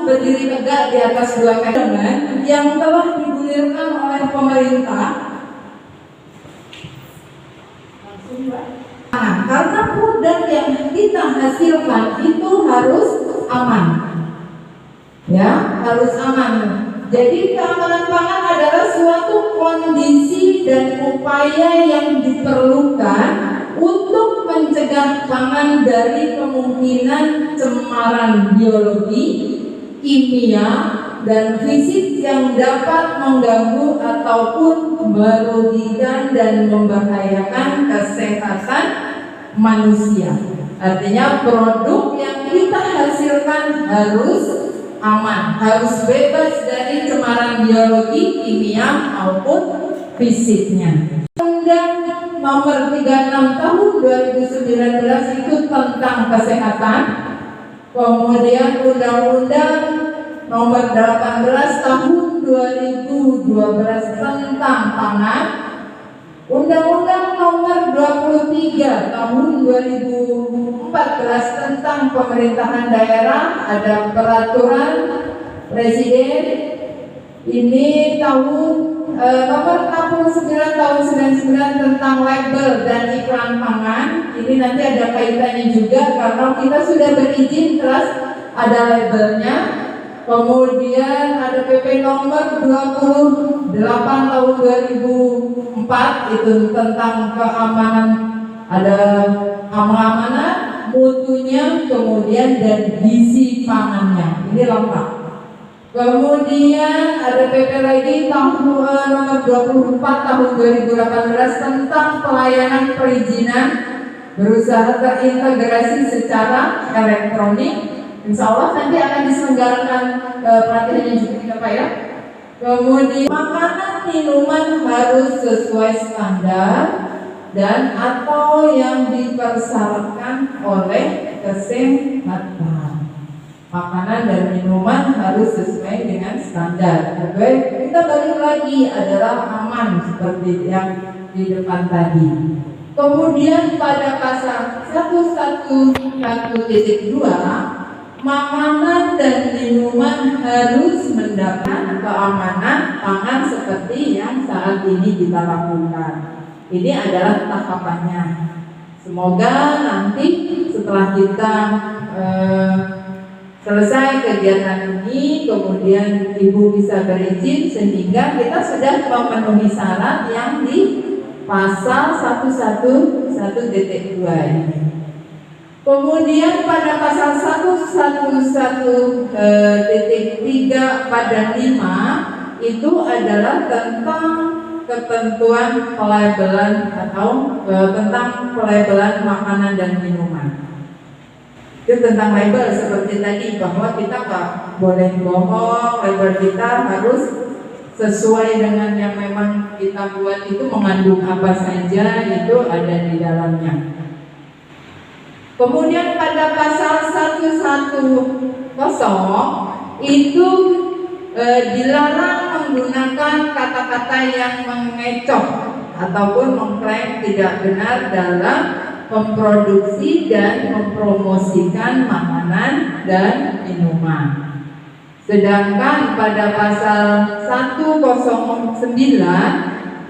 berdiri tegak di atas dua kaki yang telah digulirkan oleh pemerintah. Nah, karena produk yang kita hasilkan itu harus aman, ya, harus aman. Jadi keamanan pangan adalah suatu kondisi dan upaya yang diperlukan untuk mencegah pangan dari kemungkinan cemaran biologi, kimia, dan fisik yang dapat mengganggu ataupun merugikan dan membahayakan kesehatan manusia. Artinya produk yang kita hasilkan harus aman, harus bebas dari cemaran biologi, kimia maupun fisiknya. Undang Nomor 36 Tahun 2019 itu tentang kesehatan. Kemudian Undang-Undang Nomor 18 Tahun 2012 tentang pangan. Undang-Undang Nomor 23 Tahun 2014 tentang pemerintahan daerah, ada peraturan presiden ini nomor 69 tahun 99 tentang label dan iklan pangan. Ini nanti ada kaitannya juga karena kita sudah berizin terus ada labelnya. Kemudian ada PP nomor 28 tahun 2004 itu tentang keamanan, ada keamanan mutunya, kemudian dan gizi pangannya. Ini lengkap. Kemudian ada PP lagi nomor 24 tahun 2018 tentang pelayanan perizinan berusaha terintegrasi secara elektronik. Insya Allah nanti akan diselenggarakan pelatihannya juga Pak ya. Kemudian makanan minuman harus sesuai standar dan atau yang dipersyaratkan oleh kesehatan. Makanan dan minuman harus sesuai dengan standar. Oke, kita balik lagi adalah aman seperti yang di depan tadi. Kemudian pada pasal 111.2 makanan dan minuman harus mendapat keamanan pangan seperti yang saat ini kita lakukan. Ini adalah tahapannya. Semoga nanti setelah kita selesai kegiatan ini, kemudian Ibu bisa berizin sehingga kita sudah memenuhi syarat yang di pasal 111.2 ini. Kemudian pada pasal 111.3 pada 5 itu adalah tentang ketentuan pelabelan atau tentang pelabelan makanan dan minuman. Itu tentang label seperti tadi bahwa kita nggak boleh bohong, label kita harus sesuai dengan yang memang kita buat itu mengandung apa saja itu ada di dalamnya. Kemudian pada pasal 110 itu dilarang menggunakan kata-kata yang mengecoh ataupun mengklaim tidak benar dalam memproduksi dan mempromosikan makanan dan minuman. Sedangkan pada pasal 109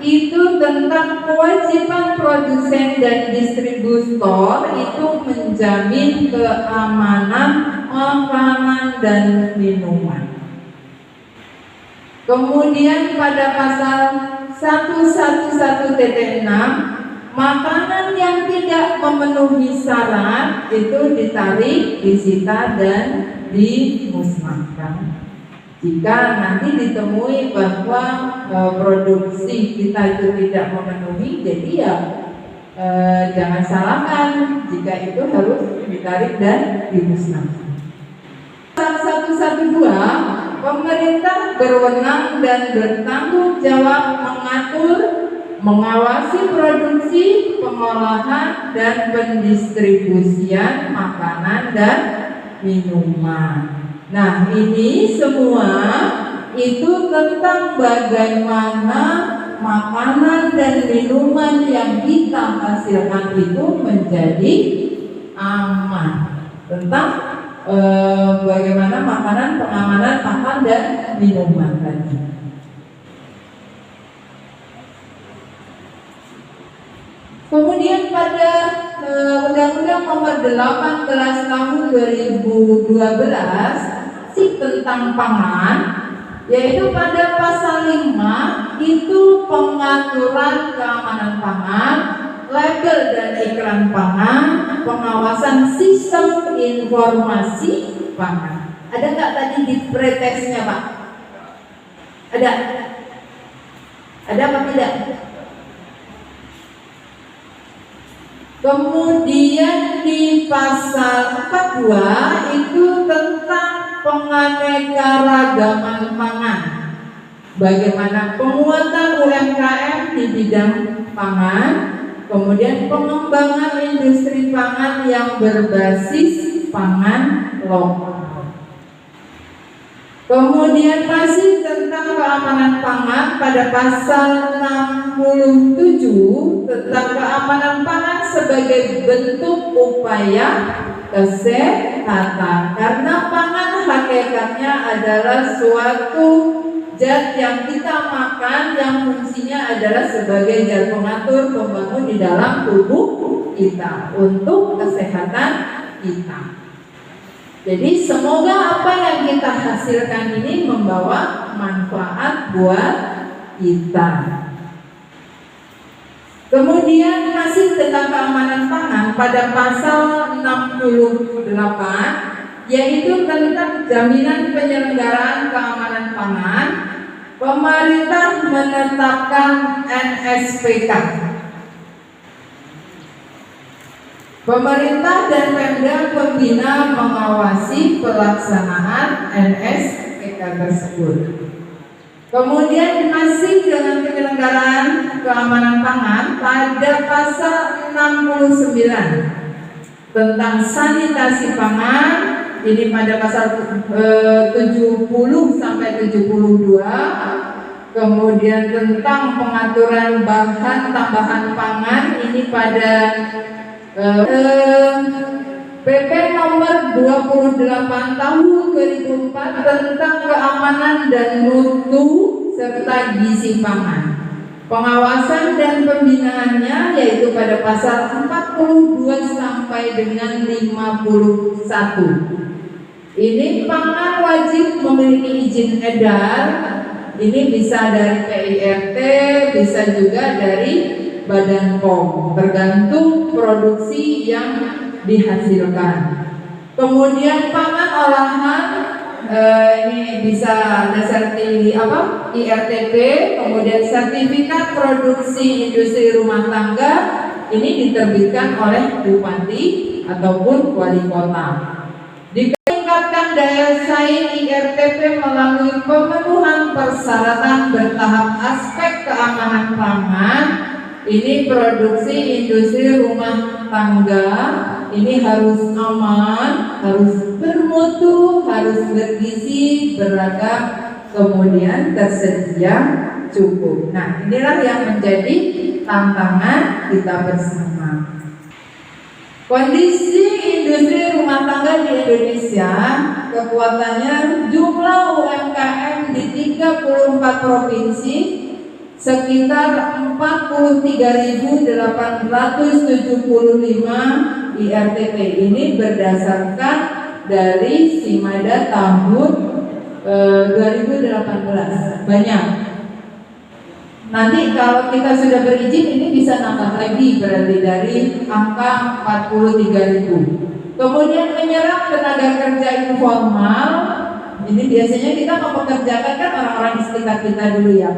itu tentang kewajiban produsen dan distributor itu menjamin keamanan makanan dan minuman. Kemudian pada pasal 111.6 makanan yang tidak memenuhi syarat itu ditarik, disita dan dimusnahkan. Jika nanti ditemui bahwa produksi kita itu tidak memenuhi, jadi ya jangan salahkan jika itu harus ditarik dan dimusnahkan. Pasal 112, pemerintah berwenang dan bertanggung jawab mengatur, mengawasi produksi, pengolahan dan pendistribusian makanan dan minuman. Nah, ini semua itu tentang bagaimana makanan dan minuman yang kita hasilkan itu menjadi aman. Tentang bagaimana makanan, pengamanan makan dan minuman tadi. Kemudian pada Undang-Undang Nomor 18 Tahun 2012 tentang pangan, yaitu pada pasal 5 itu pengaturan keamanan pangan, label dan iklan pangan, pengawasan sistem informasi pangan. Ada nggak tadi di pretextnya, Pak? Ada? Ada apa tidak? Kemudian di pasal 42 itu tentang penganekaragaman pangan. Bagaimana penguatan UMKM di bidang pangan, kemudian pengembangan industri pangan yang berbasis pangan lokal. Kemudian masih tentang keamanan pangan pada pasal 67 tentang keamanan pangan sebagai bentuk upaya kesehatan, karena pangan hakikatnya adalah suatu zat yang kita makan yang fungsinya adalah sebagai zat pengatur pembangun di dalam tubuh kita untuk kesehatan kita. Jadi semoga apa yang kita hasilkan ini membawa manfaat buat kita. Kemudian masih tentang keamanan pangan pada pasal 68, yaitu tentang jaminan penyelenggaraan keamanan pangan. Pemerintah menetapkan NSPK. Pemerintah dan Pemda pembina mengawasi pelaksanaan NSPK tersebut. Kemudian masih dengan penyelenggaraan keamanan pangan pada pasal 69 tentang sanitasi pangan, ini pada pasal 70 sampai 72. Kemudian tentang pengaturan bahan tambahan pangan, ini pada PP nomor 28 tahun 2004 tentang keamanan dan mutu serta gizi pangan. Pengawasan dan pembinaannya yaitu pada pasal 42 sampai dengan 51. Ini pangan wajib memiliki izin edar. Ini bisa dari PIRT, bisa juga dari Badan POM, tergantung produksi yang dihasilkan. Kemudian pangan olahan ini bisa ada IRTP, kemudian sertifikat produksi industri rumah tangga ini diterbitkan oleh bupati ataupun wali kota. Ditingkatkan daya saing IRTP melalui pemenuhan persyaratan bertahap aspek keamanan pangan. Ini produksi industri rumah tangga ini harus aman, harus bermutu, harus bergizi, beragam, kemudian tersedia cukup. Nah, inilah yang menjadi tantangan kita bersama. Kondisi industri rumah tangga di Indonesia, kekuatannya jumlah UMKM di 34 provinsi sekitar 43.875 IRTP. Ini berdasarkan dari Simada tahun 2018. Banyak. Nanti kalau kita sudah berizin ini bisa nambah lagi, berarti dari angka 43.000. Kemudian menyerap tenaga kerja informal. Ini biasanya kita mempekerjakan kan orang-orang di sekitar kita dulu ya.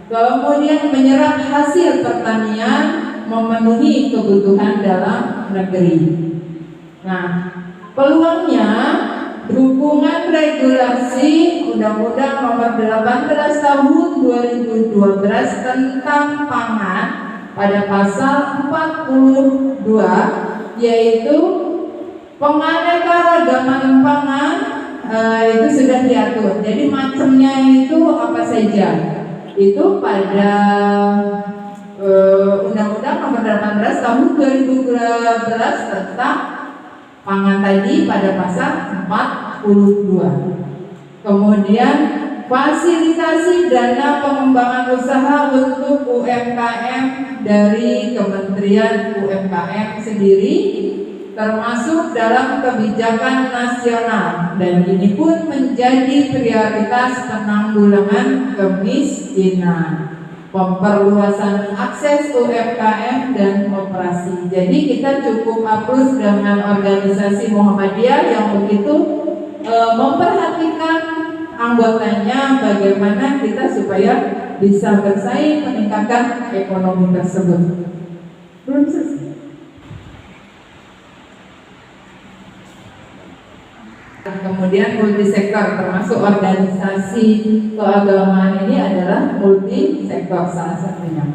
Kemudian menyerap hasil pertanian, memenuhi kebutuhan dalam negeri. Nah, peluangnya dukungan regulasi Undang-Undang Nomor 18 Tahun 2012 tentang pangan pada pasal 42, yaitu penganekaragaman pangan itu sudah diatur. Jadi macamnya itu apa saja? Itu pada Undang-Undang Nomor 18 Tahun 2012 tentang pangan tadi pada pasal 42. Kemudian fasilitasi dana pengembangan usaha untuk UMKM dari Kementerian UMKM sendiri, termasuk dalam kebijakan nasional, dan ini pun menjadi prioritas penanggulangan kemiskinan, pemperluasan akses UMKM dan operasi. Jadi kita cukup aplus dengan organisasi Muhammadiyah yang begitu memperhatikan anggotanya bagaimana kita supaya bisa bersaing meningkatkan ekonomi tersebut. Belum selesai. Kemudian multisektor, termasuk organisasi keagamaan ini adalah multisektor salah satunya.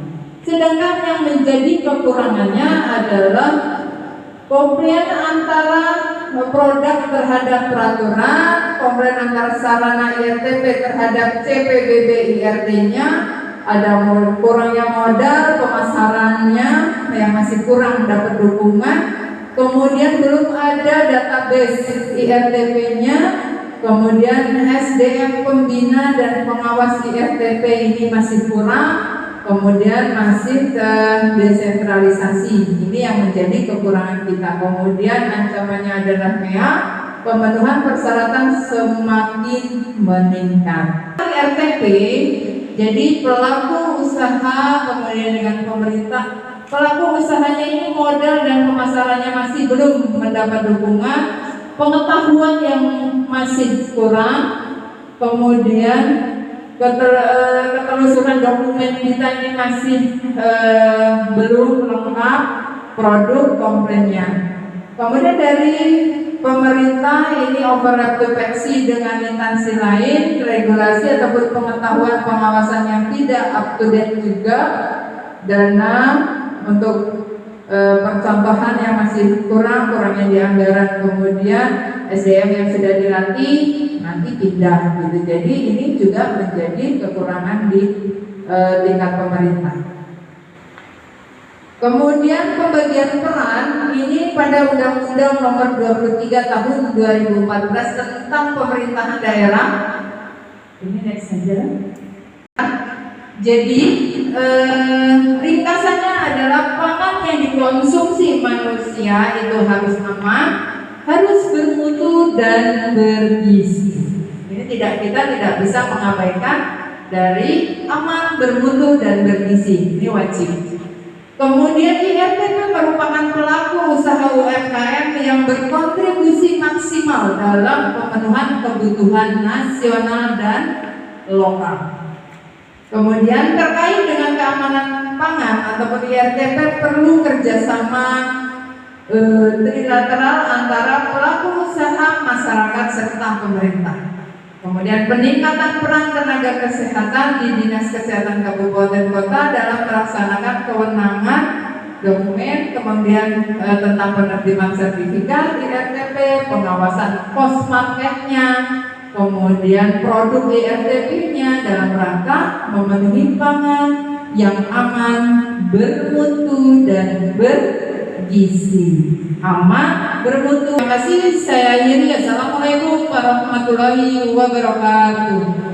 Sedangkan yang menjadi kekurangannya adalah komplain antara produk terhadap peraturan, komplain antara sarana IRTP terhadap CPBB IRT-nya, ada kurangnya modal, pemasarannya yang masih kurang dapat dukungan, kemudian belum ada database IRTP-nya, kemudian SDM pembina dan pengawas IRTP ini masih kurang, kemudian masih desentralisasi. Ini yang menjadi kekurangan kita. Kemudian ancamannya adalah MEA, pemenuhan persyaratan semakin meningkat. IRTP, jadi pelaku usaha kemudian dengan pemerintah, pelaku usahanya ini modal dan pemasarannya masih belum mendapat dukungan, pengetahuan yang masih kurang, kemudian ketelusuran dokumen kita ini masih belum lengkap, produk komplainnya. Kemudian dari pemerintah ini overlapping dengan instansi lain, regulasi ataupun pengetahuan pengawasan yang tidak up to date juga, dana untuk percontohan yang masih kurangnya di anggaran, kemudian SDM yang sudah dilatih nanti pindah gitu. Jadi ini juga menjadi kekurangan di tingkat pemerintah. Kemudian pembagian peran ini pada Undang-Undang Nomor 23 Tahun 2014 tentang pemerintahan daerah. Ini next saja. Jadi ringkasannya adalah pangan yang dikonsumsi manusia itu harus aman, harus bermutu dan bergizi. Ini kita tidak bisa mengabaikan dari aman, bermutu dan bergizi. Ini wajib. Kemudian IRTP merupakan pelaku usaha UMKM yang berkontribusi maksimal dalam pemenuhan kebutuhan nasional dan lokal. Kemudian terkait dengan keamanan pangan ataupun IRTP perlu kerjasama trilateral antara pelaku usaha, masyarakat serta pemerintah. Kemudian peningkatan peran tenaga kesehatan di Dinas Kesehatan Kabupaten Kota dalam melaksanakan kewenangan dokumen, kemudian tentang penerbitan sertifikat IRTP, pengawasan pos marketnya, kemudian produk IRTP-nya dalam rangka memenuhi pangan yang aman, bermutu dan bergizi. Aman, bermutu. Terima kasih, saya akhiri. Assalamualaikum warahmatullahi wabarakatuh.